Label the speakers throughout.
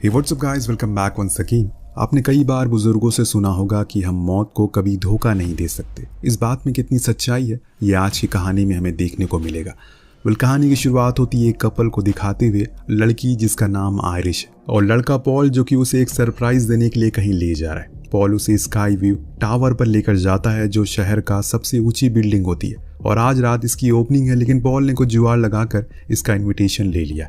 Speaker 1: हे what's up guys, welcome back once again. आपने कई बार बुजुर्गों से सुना होगा कि हम मौत को कभी धोखा नहीं दे सकते। इस बात में कितनी सच्चाई है ये आज की कहानी में हमें देखने को मिलेगा। कहानी की शुरुआत होती है एक कपल को दिखाते हुए, लड़की जिसका नाम आयरिश है और लड़का पॉल जो कि उसे एक सरप्राइज देने के लिए कहीं ले जा रहा है। पॉल उसे स्काई व्यू टावर पर लेकर जाता है जो शहर का सबसे ऊंची बिल्डिंग होती है और आज रात इसकी ओपनिंग है, लेकिन पॉल ने कुछ जुगाड़ लगाकर इसका इनविटेशन ले लिया।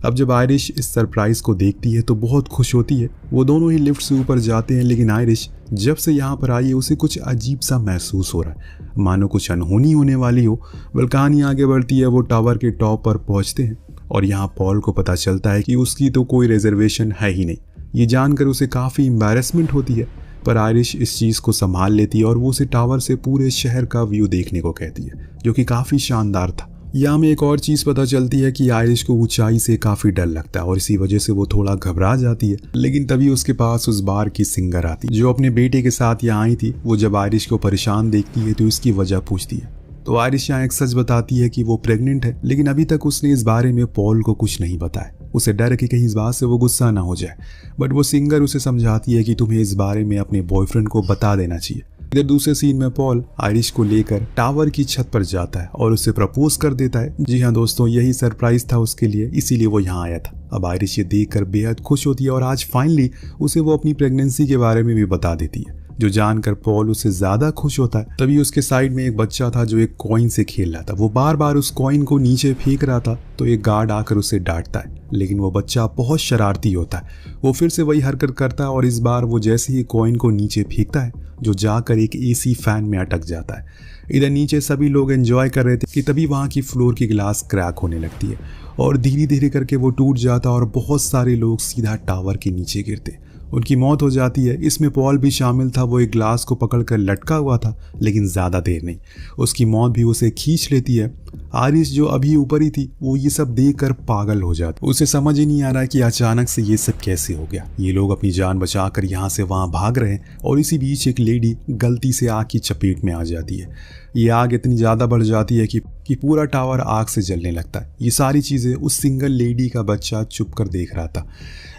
Speaker 1: अब जब आयरिश इस सरप्राइज को देखती है तो बहुत खुश होती है। वो दोनों ही लिफ्ट से ऊपर जाते हैं, लेकिन आयरिश जब से यहाँ पर आई है उसे कुछ अजीब सा महसूस हो रहा है, मानो कुछ अनहोनी होने वाली हो। कहानी आगे बढ़ती है, वो टावर के टॉप पर पहुँचते हैं और यहाँ पॉल को पता चलता है कि उसकी तो कोई रिजर्वेशन है ही नहीं। ये जानकर उसे काफ़ी एम्बैरेसमेंट होती है, पर आयरिश इस चीज़ को संभाल लेती है और वो उसे टावर से पूरे शहर का व्यू देखने को कहती है, जो कि काफ़ी शानदार था। यहाँ में एक और चीज़ पता चलती है कि आयरिश को ऊंचाई से काफ़ी डर लगता है और इसी वजह से वो थोड़ा घबरा जाती है। लेकिन तभी उसके पास उस बार की सिंगर आती है जो अपने बेटे के साथ यहाँ आई थी। वो जब आयरिश को परेशान देखती है तो इसकी वजह पूछती है, तो आयरिश यहाँ एक सच बताती है कि वो प्रेग्नेंट है, लेकिन अभी तक उसने इस बारे में पॉल को कुछ नहीं बताया। उसे डर है कि कहीं इस बात से वो गुस्सा ना हो जाए, बट वो सिंगर उसे समझाती है कि तुम्हें इस बारे में अपने बॉयफ्रेंड को बता देना चाहिए। इधर दूसरे सीन में पॉल आयरिश को लेकर टावर की छत पर जाता है और उसे प्रपोज कर देता है। जी हाँ दोस्तों, यही सरप्राइज था उसके लिए, इसीलिए वो यहाँ आया था। अब आयरिश ये देखकर बेहद खुश होती है और आज फाइनली उसे वो अपनी प्रेगनेंसी के बारे में भी बता देती है, जो जानकर पॉल उससे ज्यादा खुश होता है। तभी उसके साइड में एक बच्चा था जो एक कॉइन से खेल रहा था। वो बार बार उस कॉइन को नीचे फेंक रहा था, तो एक गार्ड आकर उसे डांटता है, लेकिन वो बच्चा बहुत शरारती होता है। वो फिर से वही हरकत करता है और इस बार वो जैसे ही कॉइन को नीचे फेंकता है, जो जाकर एक एसी फैन में अटक जाता है। इधर नीचे सभी लोग एंजॉय कर रहे थे कि तभी वहाँ की फ्लोर की ग्लास क्रैक होने लगती है और धीरे धीरे करके वो टूट जाता और बहुत सारे लोग सीधा टावर के नीचे गिरते। उनकी मौत हो जाती है। इसमें पॉल भी शामिल था। वो एक ग्लास को पकड़कर लटका हुआ था, लेकिन ज़्यादा देर नहीं, उसकी मौत भी उसे खींच लेती है। आयरिश जो अभी ऊपर ही थी, वो ये सब देखकर पागल हो जाती। उसे समझ ही नहीं आ रहा है कि अचानक से ये सब कैसे हो गया। ये लोग अपनी जान बचाकर यहाँ से वहाँ भाग रहे हैं और इसी बीच एक लेडी गलती से आग की चपेट में आ जाती है। ये आग इतनी ज़्यादा बढ़ जाती है कि पूरा टावर आग से जलने लगता है। ये सारी चीज़ें उस सिंगल लेडी का बच्चा चुप कर देख रहा था।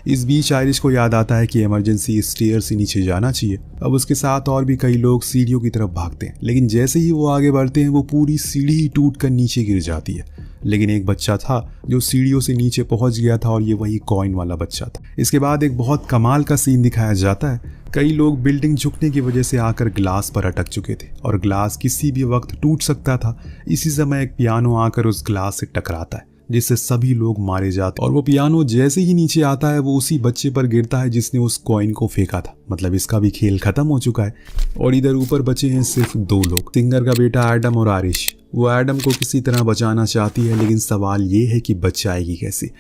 Speaker 1: इस बीच आयरिश को याद आता है कि इमरजेंसी स्टेयर से नीचे जाना चाहिए। अब उसके साथ और भी कई लोग सीढ़ियों की तरफ भागते हैं, लेकिन जैसे ही वो आगे बढ़ते हैं वो पूरी सीढ़ी ही टूट कर नीचे गिर जाती है। लेकिन एक बच्चा था जो सीढ़ियों से नीचे पहुंच गया था और ये वही कॉइन वाला बच्चा था। इसके बाद एक बहुत कमाल का सीन दिखाया जाता है। कई लोग बिल्डिंग झुकने की वजह से आकर ग्लास पर अटक चुके थे और ग्लास किसी भी वक्त टूट सकता था। इसी समय एक पियानो आकर उस ग्लास से टकराता है, जिससे सभी लोग मारे जाते और वो पियानो जैसे ही नीचे आता है वो उसी बच्चे पर गिरता है जिसने उस कॉइन को फेंका था। मतलब इसका भी खेल खत्म हो चुका है और इधर ऊपर बचे हैं सिर्फ दो लोग, सिंगर का बेटा एडम और आयरिश। वो एडम को किसी तरह बचाना चाहती है, लेकिन सवाल ये है कि बचाएगी कैसे,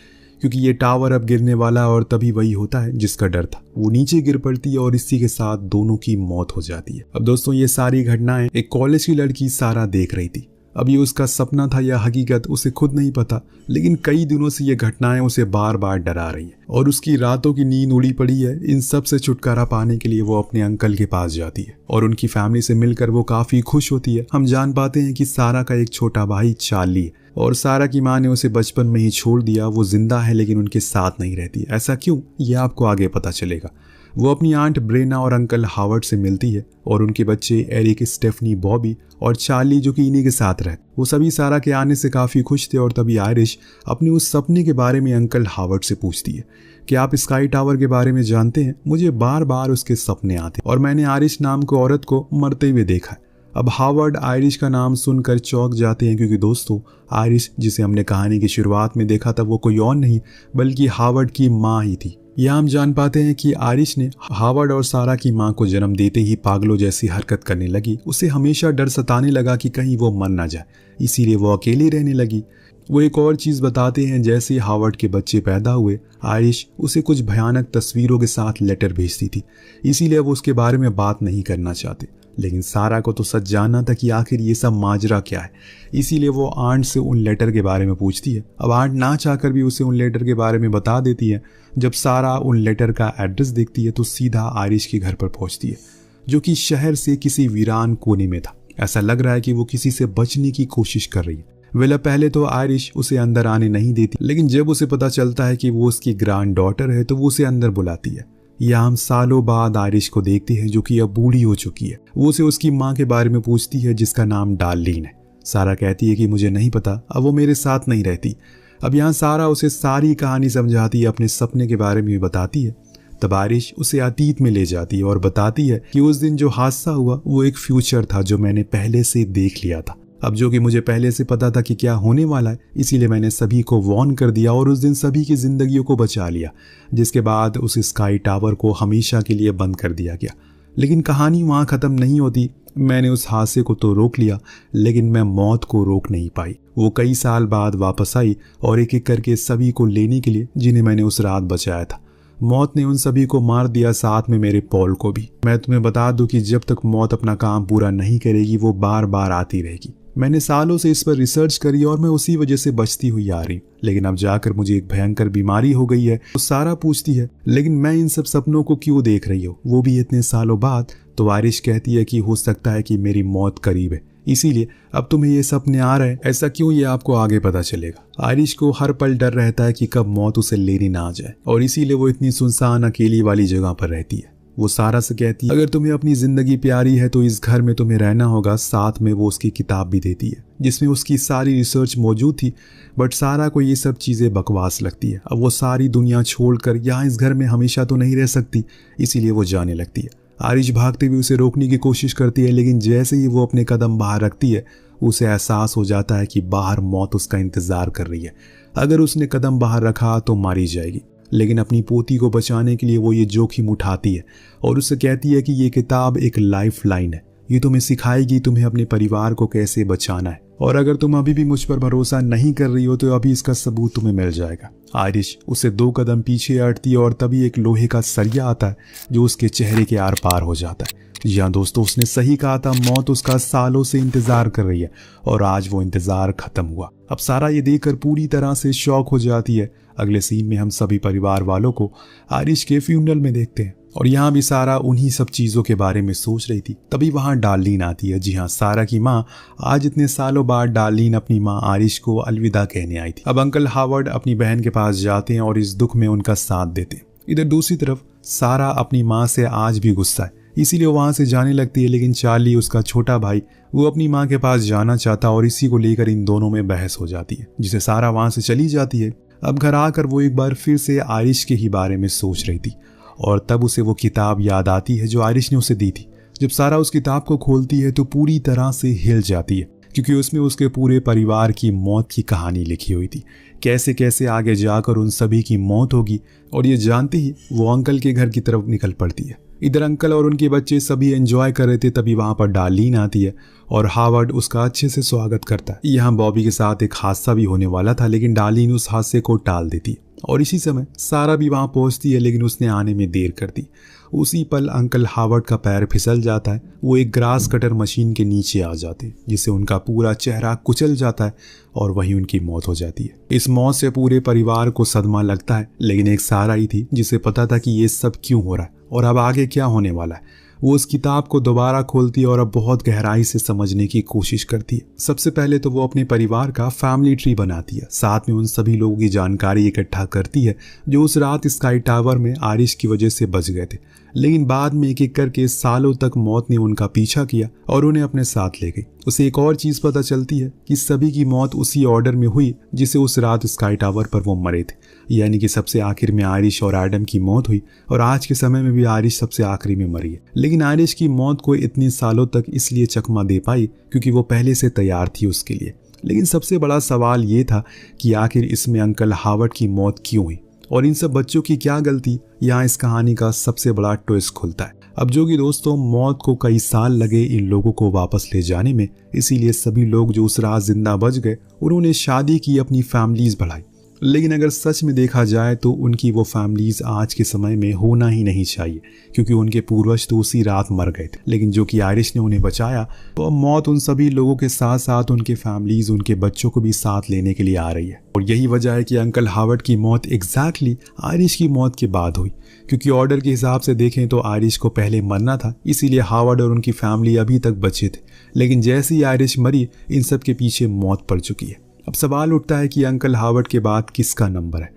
Speaker 1: क्योंकि ये टावर अब गिरने वाला है और तभी वही होता है जिसका डर था। वो नीचे गिर पड़ती है और इसी के साथ दोनों की मौत हो जाती है। अब दोस्तों, ये सारी घटनाएं एक कॉलेज की लड़की सारा देख रही थी। अब ये उसका सपना था या हकीकत उसे खुद नहीं पता, लेकिन कई दिनों से ये घटनाएं उसे बार बार डरा रही हैं और उसकी रातों की नींद उड़ी पड़ी है। इन सब से छुटकारा पाने के लिए वो अपने अंकल के पास जाती है और उनकी फैमिली से मिलकर वो काफ़ी खुश होती है। हम जान पाते हैं कि सारा का एक छोटा भाई चार्ली है और सारा की माँ ने उसे बचपन में ही छोड़ दिया। वो जिंदा है लेकिन उनके साथ नहीं रहती। ऐसा क्यों, ये आपको आगे पता चलेगा। वो अपनी आंट ब्रेना और अंकल हावर्ड से मिलती है और उनके बच्चे एरिक, स्टेफनी, बॉबी और चार्ली जो कि इन्हीं के साथ रहते। वो सभी सारा के आने से काफ़ी खुश थे और तभी आयरिश अपने उस सपने के बारे में अंकल हावर्ड से पूछती है कि आप स्काई टावर के बारे में जानते हैं। मुझे बार बार उसके सपने आते और मैंने आयरिश नाम की औरत को मरते हुए देखा है। अब हावर्ड आयरिश का नाम सुनकर चौंक जाते हैं, क्योंकि दोस्तों आयरिश जिसे हमने कहानी की शुरुआत में देखा था वो कोई और नहीं बल्कि हावर्ड की माँ ही थी। यह हम जान पाते हैं कि आयरिश ने हावर्ड और सारा की मां को जन्म देते ही पागलों जैसी हरकत करने लगी। उसे हमेशा डर सताने लगा कि कहीं वो मर ना जाए, इसीलिए वो अकेली रहने लगी। वो एक और चीज़ बताते हैं, जैसे हावर्ड के बच्चे पैदा हुए आयरिश उसे कुछ भयानक तस्वीरों के साथ लेटर भेजती थी, इसीलिए वो उसके बारे में बात नहीं करना चाहते। लेकिन सारा को तो सच जानना था कि आखिर ये सब माजरा क्या है, इसीलिए वो आंट से उन लेटर के बारे में पूछती है। अब आंट ना चाहकर भी उसे उन लेटर के बारे में बता देती है। जब सारा उन लेटर का एड्रेस देखती है तो सीधा आयरिश के घर पर पहुंचती है, जो कि शहर से किसी वीरान कोने में था। ऐसा लग रहा है कि वो किसी से बचने की कोशिश कर रही है। वेल पहले तो आयरिश उसे अंदर आने नहीं देती, लेकिन जब उसे पता चलता है कि वो उसकी ग्रैंड डॉटर है तो वो उसे अंदर बुलाती है। यहाँ हम सालों बाद आयरिश को देखते हैं जो कि अब बूढ़ी हो चुकी है। वो उसे उसकी माँ के बारे में पूछती है जिसका नाम डार्लिन है। सारा कहती है कि मुझे नहीं पता, अब वो मेरे साथ नहीं रहती। अब यहाँ सारा उसे सारी कहानी समझाती है, अपने सपने के बारे में भी बताती है। तब आयरिश उसे अतीत में ले जाती है और बताती है कि उस दिन जो हादसा हुआ वो एक फ्यूचर था जो मैंने पहले से देख लिया था। अब जो कि मुझे पहले से पता था कि क्या होने वाला है, इसीलिए मैंने सभी को वार्न कर दिया और उस दिन सभी की जिंदगियों को बचा लिया, जिसके बाद उस स्काई टावर को हमेशा के लिए बंद कर दिया गया। लेकिन कहानी वहाँ ख़त्म नहीं होती। मैंने उस हादसे को तो रोक लिया, लेकिन मैं मौत को रोक नहीं पाई। वो कई साल बाद वापस आई और एक एक करके सभी को लेने के लिए जिन्हें मैंने उस रात बचाया था। मौत ने उन सभी को मार दिया, साथ में मेरे पॉल को भी। मैं तुम्हें बता दूं कि जब तक मौत अपना काम पूरा नहीं करेगी वो बार बार आती रहेगी। मैंने सालों से इस पर रिसर्च करी और मैं उसी वजह से बचती हुई आ रही, लेकिन अब जाकर मुझे एक भयंकर बीमारी हो गई है। तो सारा पूछती है लेकिन मैं इन सब सपनों को क्यों देख रही हूँ, वो भी इतने सालों बाद। तो आयरिश कहती है कि हो सकता है कि मेरी मौत करीब है, इसीलिए अब तुम्हें ये सपने आ रहे हैं। ऐसा क्यों, ये आपको आगे पता चलेगा। आयरिश को हर पल डर रहता है कि कब मौत उसे लेने ना आ जाए, और इसीलिए वो इतनी सुनसान अकेली वाली जगह पर रहती है। वो सारा से कहती है अगर तुम्हें अपनी जिंदगी प्यारी है तो इस घर में तुम्हें रहना होगा। साथ में वो उसकी किताब भी देती है जिसमें उसकी सारी रिसर्च मौजूद थी, बट सारा को ये सब चीज़ें बकवास लगती है। अब वो सारी दुनिया छोड़कर यहाँ इस घर में हमेशा तो नहीं रह सकती, इसीलिए वो जाने लगती है। आयरिश भागते हुए उसे रोकने की कोशिश करती है, लेकिन जैसे ही वो अपने कदम बाहर रखती है उसे एहसास हो जाता है कि बाहर मौत उसका इंतजार कर रही है। अगर उसने कदम बाहर रखा तो मारी जाएगी, लेकिन अपनी पोती को बचाने के लिए वो ये जोखिम उठाती है और उससे कहती है कि ये किताब एक लाइफ लाइन है, ये तुम्हें सिखाएगी तुम्हें अपने परिवार को कैसे बचाना है, और अगर तुम अभी भी मुझ पर भरोसा नहीं कर रही हो तो अभी इसका सबूत तुम्हें मिल जाएगा। आयरिश उसे 2 कदम पीछे हटती है और तभी एक लोहे का सरिया आता है जो उसके चेहरे के आर पार हो जाता है। यहाँ दोस्तों, उसने सही कहा था, मौत उसका सालों से इंतजार कर रही है और आज वो इंतजार खत्म हुआ। अब सारा ये देखकर पूरी तरह से शॉक हो जाती है। अगले सीन में हम सभी परिवार वालों को आयरिश के फ्यूनरल में देखते हैं और यहाँ भी सारा उन्हीं सब चीज़ों के बारे में सोच रही थी। तभी वहाँ डार्लिन आती है। जी हाँ, सारा की माँ। आज इतने सालों बाद डार्लिन अपनी माँ आयरिश को अलविदा कहने आई थी। अब अंकल हावर्ड अपनी बहन के पास जाते हैं और इस दुख में उनका साथ देते हैं। इधर दूसरी तरफ सारा अपनी माँ से आज भी गुस्सा है, इसीलिए वहाँ से जाने लगती है। लेकिन चार्ली, उसका छोटा भाई, वो अपनी माँ के पास जाना चाहता और इसी को लेकर इन दोनों में बहस हो जाती है, जिसे सारा वहाँ से चली जाती है। अब घर आकर वो एक बार फिर से आयरिश के ही बारे में सोच रही थी और तब उसे वो किताब याद आती है जो आयरिश ने उसे दी थी। जब सारा उस किताब को खोलती है तो पूरी तरह से हिल जाती है, क्योंकि उसमें उसके पूरे परिवार की मौत की कहानी लिखी हुई थी। कैसे कैसे आगे जाकर उन सभी की मौत होगी, और ये जानते ही वो अंकल के घर की तरफ निकल पड़ती है। इधर अंकल और उनके बच्चे सभी एंजॉय कर रहे थे, तभी वहाँ पर डार्लिन आती है और हावर्ड उसका अच्छे से स्वागत करता है। यहाँ बॉबी के साथ एक हादसा भी होने वाला था, लेकिन डार्लिन उस हादसे को टाल देती है और इसी समय सारा भी वहाँ पहुँचती है, लेकिन उसने आने में देर कर दी। उसी पल अंकल हावर्ड का पैर फिसल जाता है। वो एक ग्रास कटर मशीन के नीचे आ जाते हैं, जिससे उनका पूरा चेहरा कुचल जाता है और वहीं उनकी मौत हो जाती है। इस मौत से पूरे परिवार को सदमा लगता है, लेकिन एक सारा ही थी जिसे पता था कि ये सब क्यों हो रहा है और अब आगे क्या होने वाला है। वो उस किताब को दोबारा खोलती है और अब बहुत गहराई से समझने की कोशिश करती है। सबसे पहले तो वो अपने परिवार का फैमिली ट्री बनाती है, साथ में उन सभी लोगों की जानकारी इकट्ठा करती है जो उस रात स्काई टावर में आयरिश की वजह से बच गए थे, लेकिन बाद में एक एक करके सालों तक मौत ने उनका पीछा किया और उन्हें अपने साथ ले गई। उसे एक और चीज पता चलती है कि सभी की मौत उसी ऑर्डर में हुई जिसे उस रात स्काई टावर पर वो मरे थे, यानी कि सबसे आखिर में आयरिश और एडम की मौत हुई और आज के समय में भी आयरिश सबसे आखिरी में मरी है। लेकिन आयरिश की मौत को इतने सालों तक इसलिए चकमा दे पाई क्योंकि वो पहले से तैयार थी उसके लिए। लेकिन सबसे बड़ा सवाल ये था कि आखिर इसमें अंकल हावर्ड की मौत क्यों हुई और इन सब बच्चों की क्या गलती। यहाँ इस कहानी का सबसे बड़ा ट्विस्ट खुलता है। अब जो कि दोस्तों, मौत को कई साल लगे इन लोगों को वापस ले जाने में, इसीलिए सभी लोग जो उस रात जिंदा बच गए उन्होंने शादी की, अपनी फैमिलीज बढ़ाई। लेकिन अगर सच में देखा जाए तो उनकी वो फैमिलीज आज के समय में होना ही नहीं चाहिए, क्योंकि उनके पूर्वज तो उसी रात मर गए थे। लेकिन जो कि आयरिश ने उन्हें बचाया, तो अब मौत उन सभी लोगों के साथ साथ उनके फैमिलीज, उनके बच्चों को भी साथ लेने के लिए आ रही है। और यही वजह है कि अंकल हावर्ड की मौत एग्जैक्टली आयरिश की मौत के बाद हुई, क्योंकि ऑर्डर के हिसाब से देखें तो आयरिश को पहले मरना था, इसीलिए हावर्ड और उनकी फैमिली अभी तक बचे थे। लेकिन जैसे ही आयरिश मरी, इन सब के पीछे मौत पड़ चुकी है। अब सवाल उठता है कि अंकल हावर्ड के बाद किसका नंबर है?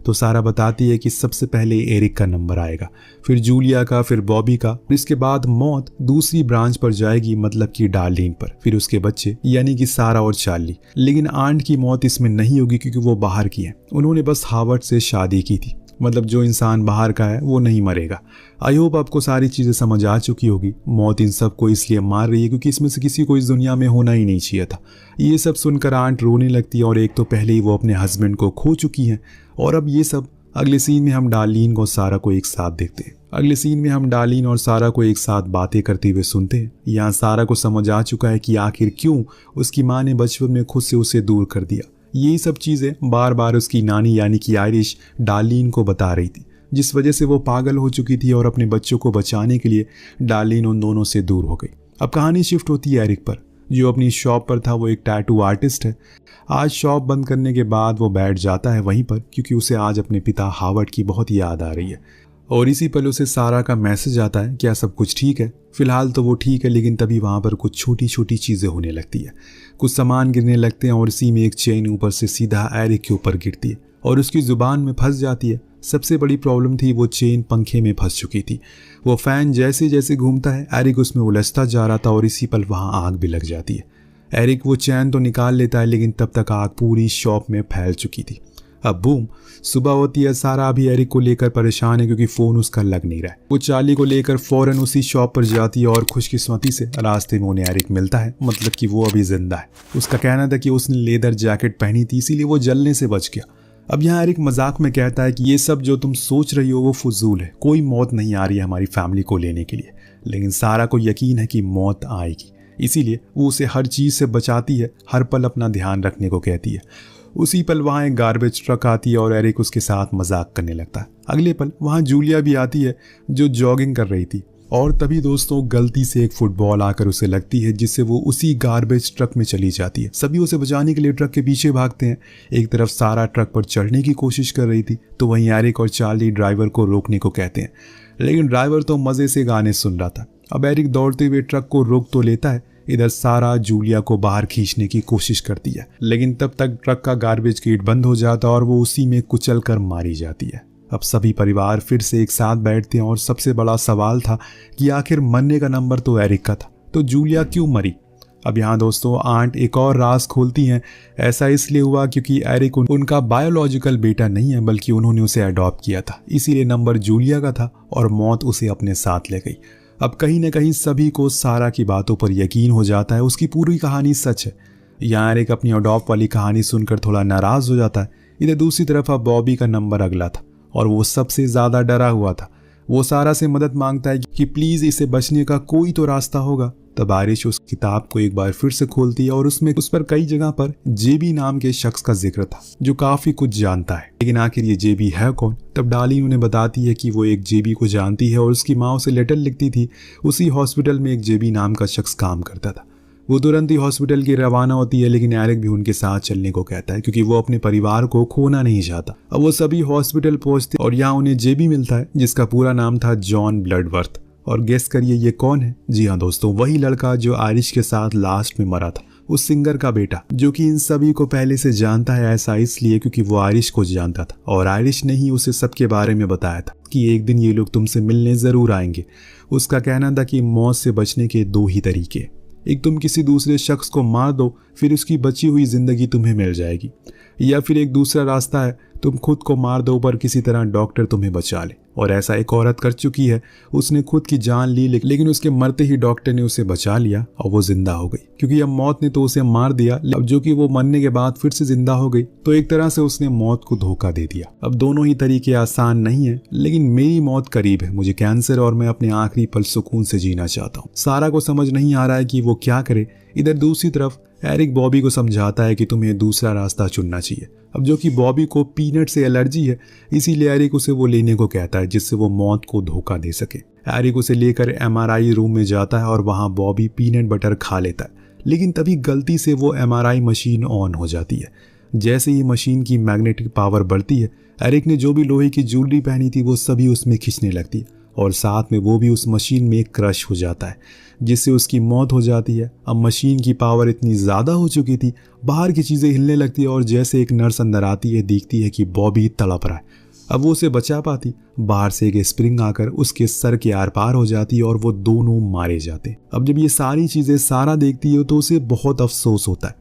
Speaker 1: तो सारा बताती है कि सबसे पहले एरिक का नंबर आएगा, फिर जूलिया का, फिर बॉबी का, इसके बाद मौत दूसरी ब्रांच पर जाएगी, मतलब कि डार्लिन पर, फिर उसके बच्चे यानी कि सारा और चार्ली। लेकिन आंट की मौत इसमें नहीं होगी, क्योंकि वो बाहर की है, उन्होंने बस हावर्ड से शादी की थी। मतलब जो इंसान बाहर का है वो नहीं मरेगा। आई होप आपको सारी चीज़ें समझ आ चुकी होगी। मौत इन सब को इसलिए मार रही है क्योंकि इसमें से किसी को इस दुनिया में होना ही नहीं चाहिए था। ये सब सुनकर आंट रोने लगती है, और एक तो पहले ही वो अपने हस्बैंड को खो चुकी हैं, और अब ये सब। अगले सीन में हम डार्लिन और सारा को एक साथ देखते हैं। अगले सीन में हम डार्लिन और सारा को एक साथ बातें करते हुए सुनते हैं। यहाँ सारा को समझ आ चुका है कि आखिर क्यों उसकी माँ ने बचपन में खुद से उसे दूर कर दिया। यही सब चीज़ें बार बार उसकी नानी यानी कि आयरिश डार्लिन को बता रही थी, जिस वजह से वो पागल हो चुकी थी और अपने बच्चों को बचाने के लिए डार्लिन उन दोनों से दूर हो गई। अब कहानी शिफ्ट होती है एरिक पर, जो अपनी शॉप पर था। वो एक टैटू आर्टिस्ट है। आज शॉप बंद करने के बाद वो बैठ जाता है वहीं पर, क्योंकि उसे आज अपने पिता हावर्ड की बहुत याद आ रही है। और इसी पल उसे सारा का मैसेज आता है, क्या सब कुछ ठीक है? फिलहाल तो वो ठीक है, लेकिन तभी वहाँ पर कुछ छोटी छोटी चीज़ें होने लगती है। कुछ सामान गिरने लगते हैं, और इसी में एक चेन ऊपर से सीधा एरिक के ऊपर गिरती है और उसकी ज़ुबान में फंस जाती है। सबसे बड़ी प्रॉब्लम थी, वो चेन पंखे में फंस चुकी थी। वो फैन जैसे जैसे घूमता है, एरिक उसमें उलझता जा रहा था, और इसी पल वहाँ आग भी लग जाती है। एरिक वो चैन तो निकाल लेता है, लेकिन तब तक आग पूरी शॉप में फैल चुकी थी। अब बूम, सुबह होती है। सारा अभी एरिक को लेकर परेशान है, क्योंकि फ़ोन उसका लग नहीं रहा है। वो चार्ली को लेकर फ़ौरन उसी शॉप पर जाती है, और खुशकिस्मती से रास्ते में उन्हें एरिक मिलता है, मतलब कि वो अभी जिंदा है। उसका कहना था कि उसने लेदर जैकेट पहनी थी, इसीलिए वो जलने से बच गया। अब यहाँ एरिक मजाक में कहता है कि ये सब जो तुम सोच रही हो वो फजूल है, कोई मौत नहीं आ रही है हमारी फैमिली को लेने के लिए। लेकिन सारा को यकीन है कि मौत आएगी, इसीलिए वो उसे हर चीज़ से बचाती है, हर पल अपना ध्यान रखने को कहती है। उसी पल वहाँ एक गार्बेज ट्रक आती है, और एरिक उसके साथ मजाक करने लगता है। अगले पल वहाँ जूलिया भी आती है, जो जॉगिंग कर रही थी, और तभी दोस्तों गलती से एक फुटबॉल आकर उसे लगती है, जिससे वो उसी गार्बेज ट्रक में चली जाती है। सभी उसे बचाने के लिए ट्रक के पीछे भागते हैं। एक तरफ सारा ट्रक पर चढ़ने की कोशिश कर रही थी, तो वहीं एरिक और चार्ली ड्राइवर को रोकने को कहते हैं, लेकिन ड्राइवर तो मज़े से गाने सुन रहा था। अब एरिक दौड़ते हुए ट्रक को रोक तो लेता है, इधर सारा जूलिया को बाहर खींचने की कोशिश करती है, लेकिन तब तक ट्रक का गार्बेज गेट बंद हो जाता है, और वो उसी में कुचल कर मारी जाती है। अब सभी परिवार फिर से एक साथ बैठते हैं, और सबसे बड़ा सवाल था कि आखिर मरने का नंबर तो एरिक का था, तो जूलिया क्यों मरी? अब यहाँ दोस्तों आंट एक और राज खोलती हैं। ऐसा इसलिए हुआ क्योंकि एरिक उनका बायोलॉजिकल बेटा नहीं है, बल्कि उन्होंने उसे अडॉप्ट किया था, इसीलिए नंबर जूलिया का था, और मौत उसे अपने साथ ले गई। अब कहीं ना कहीं सभी को सारा की बातों पर यकीन हो जाता है, उसकी पूरी कहानी सच है। यहाँ एरिक अपनी अडॉप्ट वाली कहानी सुनकर थोड़ा नाराज हो जाता है। इधर दूसरी तरफ अब बॉबी का नंबर अगला था, और वो सबसे ज़्यादा डरा हुआ था। वो सारा से मदद मांगता है कि प्लीज़ इसे बचने का कोई तो रास्ता होगा। तब आयरिश उस किताब को एक बार फिर से खोलती है, और उसमें उस पर कई जगह पर जेबी नाम के शख्स का जिक्र था, जो काफ़ी कुछ जानता है। लेकिन आखिर ये जेबी है कौन? तब डार्लिन उन्हें बताती है कि वो एक जेबी को जानती है, और उसकी माँ उसे लेटर लिखती थी। उसी हॉस्पिटल में एक जेबी नाम का शख्स काम करता था। वो तुरंत ही हॉस्पिटल की रवाना होती है, लेकिन एरिक भी उनके साथ चलने को कहता है, क्योंकि वो अपने परिवार को खोना नहीं चाहता। अब वो सभी हॉस्पिटल पहुंचते, और यहाँ उन्हें जेबी मिलता है, जिसका पूरा नाम था जॉन ब्लडवर्थ। और गेस करिए ये कौन है? जी हाँ दोस्तों, वही लड़का जो आयरिश के साथ लास्ट में मरा था, उस सिंगर का बेटा, जो कि इन सभी को पहले से जानता है। ऐसा इसलिए क्योंकि वो आयरिश को जानता था, और आयरिश ने ही उसे सबके बारे में बताया था कि एक दिन ये लोग तुमसे मिलने ज़रूर आएंगे। उसका कहना था कि मौत से बचने के दो ही तरीके, एक तुम किसी दूसरे शख्स को मार दो, फिर उसकी बची हुई ज़िंदगी तुम्हें मिल जाएगी, या फिर एक दूसरा रास्ता है, तुम खुद को मार दो पर किसी तरह डॉक्टर तुम्हें बचा ले। और ऐसा एक औरत कर चुकी है, उसने खुद की जान ली, लेकिन उसके मरते ही डॉक्टर ने उसे बचा लिया, और वो जिंदा हो गई, क्योंकि अब मौत ने तो उसे मार दिया। अब जो कि वो मरने के बाद फिर से जिंदा हो गई, तो एक तरह से उसने मौत को धोखा दे दिया। अब दोनों ही तरीके आसान नहीं है, लेकिन मेरी मौत करीब है, मुझे कैंसर, और मैं अपने आखिरी पल सुकून से जीना चाहता हूँ। सारा को समझ नहीं आ रहा है कि वो क्या करे। इधर दूसरी तरफ एरिक बॉबी को समझाता है कि तुम्हें दूसरा रास्ता चुनना चाहिए। अब जो कि बॉबी को पीनट से एलर्जी है, इसीलिए एरिक उसे वो लेने को कहता है जिससे वो मौत को धोखा दे सके। एरिक उसे लेकर MRI रूम में जाता है और वहाँ बॉबी पीनट बटर खा लेता है, लेकिन तभी गलती से वो MRI मशीन ऑन हो जाती है। जैसे ही मशीन की मैग्नेटिक पावर बढ़ती है, एरिक ने जो भी लोहे की ज्वेलरी पहनी थी वो सभी उसमें खींचने लगती है और साथ में वो भी उस मशीन में क्रश हो जाता है, जिससे उसकी मौत हो जाती है। अब मशीन की पावर इतनी ज़्यादा हो चुकी थी, बाहर की चीज़ें हिलने लगती है और जैसे एक नर्स अंदर आती है, देखती है कि बॉबी तड़प रहा है। अब वो उसे बचा पाती, बाहर से एक स्प्रिंग आकर उसके सर के आर पार हो जाती है और वो दोनों मारे जाते। अब जब ये सारी चीज़ें सारा देखती है तो उसे बहुत अफसोस होता है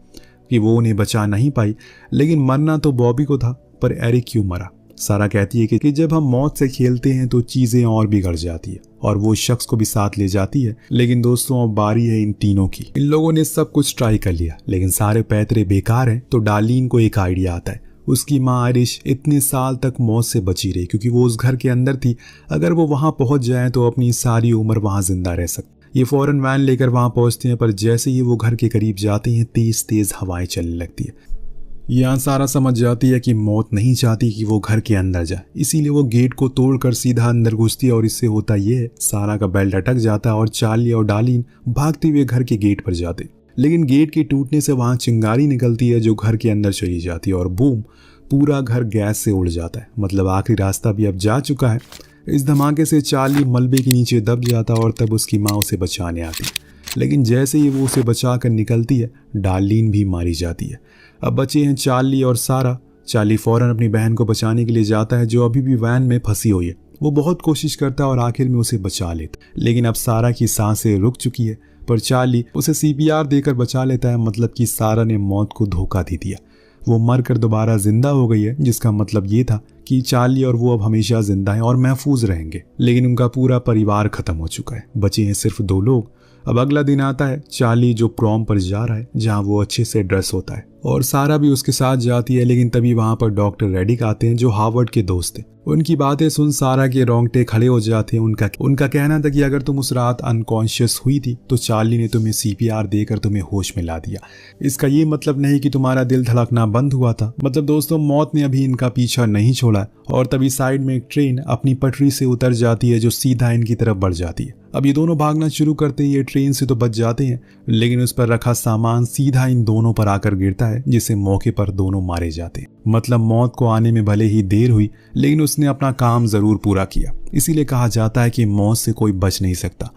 Speaker 1: कि वो उन्हें बचा नहीं पाई, लेकिन मरना तो बॉबी को था, पर एरिक क्यों मरा। सारा कहती है कि जब हम मौत से खेलते हैं तो चीज़ें और बिगड़ जाती है और वो शख्स को भी साथ ले जाती है। लेकिन दोस्तों, अब बारी है इन तीनों की। इन लोगों ने सब कुछ ट्राई कर लिया, लेकिन सारे पैतरे बेकार हैं। तो डार्लिन को एक आइडिया आता है। उसकी माँ आयरिश इतने साल तक मौत से बची रही क्योंकि वो उस घर के अंदर थी। अगर वो वहाँ पहुँच जाए तो अपनी सारी उम्र वहाँ जिंदा रह सकती। ये फौरन वैन लेकर वहाँ पहुँचते हैं, पर जैसे ही वो घर के करीब जाते हैं, तेज तेज हवाएं चलने लगती है। यहाँ सारा समझ जाती है कि मौत नहीं चाहती कि वो घर के अंदर जाए, इसीलिए वो गेट को तोड़कर सीधा अंदर घुसती है और इससे होता ये है, सारा का बेल्ट अटक जाता है और चार्ली और डार्लिन भागते हुए घर के गेट पर जाते। लेकिन गेट के टूटने से वहाँ चिंगारी निकलती है जो घर के अंदर चली जाती है और बूम, पूरा घर गैस से उड़ जाता है। मतलब आखिरी रास्ता भी अब जा चुका है। इस धमाके से चार्ली मलबे के नीचे दब जाता और तब उसकी माँ उसे बचाने आती, लेकिन जैसे ही वो उसे बचा कर निकलती है, डार्लिन भी मारी जाती है। अब बचे हैं चार्ली और सारा। चार्ली फौरन अपनी बहन को बचाने के लिए जाता है जो अभी भी वैन में फंसी हुई है। वो बहुत कोशिश करता है और आखिर में उसे बचा लेता, लेकिन अब सारा की सांसें रुक चुकी है, पर चार्ली उसे CPR देकर बचा लेता है। मतलब कि सारा ने मौत को धोखा दे दिया। वो मर कर दोबारा जिंदा हो गई है, जिसका मतलब ये था कि चार्ली और वो अब हमेशा जिंदा हैं और महफूज रहेंगे। लेकिन उनका पूरा परिवार खत्म हो चुका है, बचे हैं सिर्फ 2 लोग। अब अगला दिन आता है, चार्ली जो प्रॉम पर जा रहा है जहाँ वो अच्छे से ड्रेस होता है और सारा भी उसके साथ जाती है। लेकिन तभी वहाँ पर डॉक्टर रेडिक आते हैं जो हार्वर्ड के दोस्त थे। उनकी बातें सुन सारा के रोंगटे खड़े हो जाते हैं। उनका कहना था कि अगर तुम उस रात अनकॉन्शियस हुई थी तो चार्ली ने तुम्हें CPR देकर तुम्हें होश में ला दिया। इसका ये मतलब नहीं कि तुम्हारा दिल धड़कना बंद हुआ था। मतलब दोस्तों, मौत ने अभी इनका पीछा नहीं छोड़ा और तभी साइड में एक ट्रेन अपनी पटरी से उतर जाती है जो सीधा इनकी तरफ बढ़ जाती है। अब ये दोनों भागना शुरू करते हैं। ये ट्रेन से तो बच जाते हैं, लेकिन उस पर रखा सामान सीधा इन दोनों पर आकर गिरता है, जिससे मौके पर दोनों मारे जाते हैं। मतलब मौत को आने में भले ही देर हुई, लेकिन उसने अपना काम जरूर पूरा किया। इसीलिए कहा जाता है कि मौत से कोई बच नहीं सकता।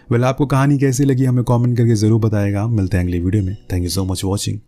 Speaker 1: वेल, आपको कहानी कैसी लगी हमें कमेंट करके जरूर बताएगा। मिलते हैं अगली वीडियो में। Thank you so much watching.